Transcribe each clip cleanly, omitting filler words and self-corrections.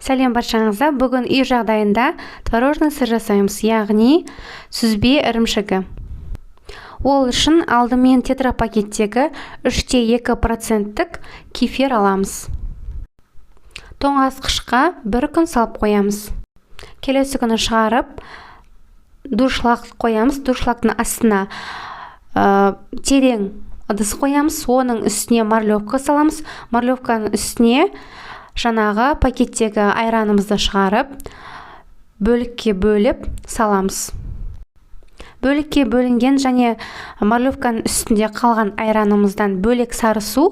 Сәлем баршаңызға. Бүгін үй жағдайында творожный сыр жасаймыз, яғни сүзбе ірімшігі. Ол үшін алдымен тетрапакеттегі 3,2% кефир аламыз. Тоңазытқышқа 1 күн салып қоямыз. Келесі күні шығарып, дуршлаг қоямыз. Дуршлагтың астына терең ыдыс қоямыз. Оның үстіне марлевка саламыз. Марлевканың үстіне жаңағы пакеттегі айранымызды шығарып, бөлікке бөліп саламыз. Бөлікке бөлінген және марлевканың үстінде қалған айранымыздан бөлек сары су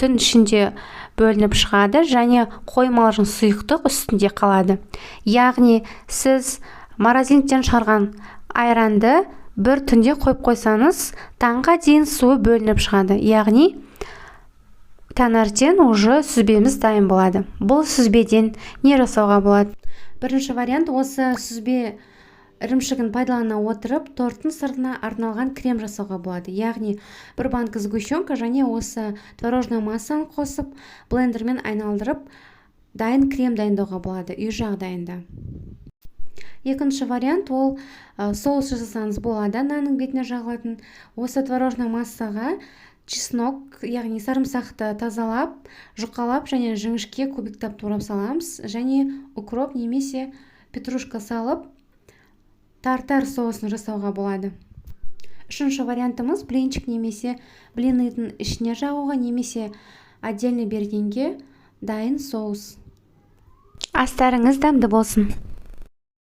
түн ішінде бөлініп шығады және қоймалардың сұйықтық үстінде қалады. Яғни сіз морозилниктен шығарған айранды бір түнде қойып қойсаңыз, таңға дейін суы бөлініп шығады. Яғни таңертең уже сүзбеміз дайын болады. Бұл сүзбеден не жасауға болады? Бірінші вариант, осы сүзбе ірімшігін пайдалана отырып, торттың сыртына арналған крем жасауға болады. Яғни бір банка сгущенка және осы творожный массаны қосып, блендермен айналдырып, дайын крем дайындауға болады үй жағдайында. Екінші вариант, ол соус жасасаңыз болады, нанның бетіне жағылатын. Осы творожный массаға чеснок, яғни сарымсақты тазалап, жұқалап және жіңішке кубиктап турап саламыз, және укроп немесе петрушка салып, тартар соусын жасауға болады. Үшінші вариантымыз, блинчик немесе блинның ішіне жағуға немесе отдельно бергенге дайын соус. Астарыңыз дәмді болсын.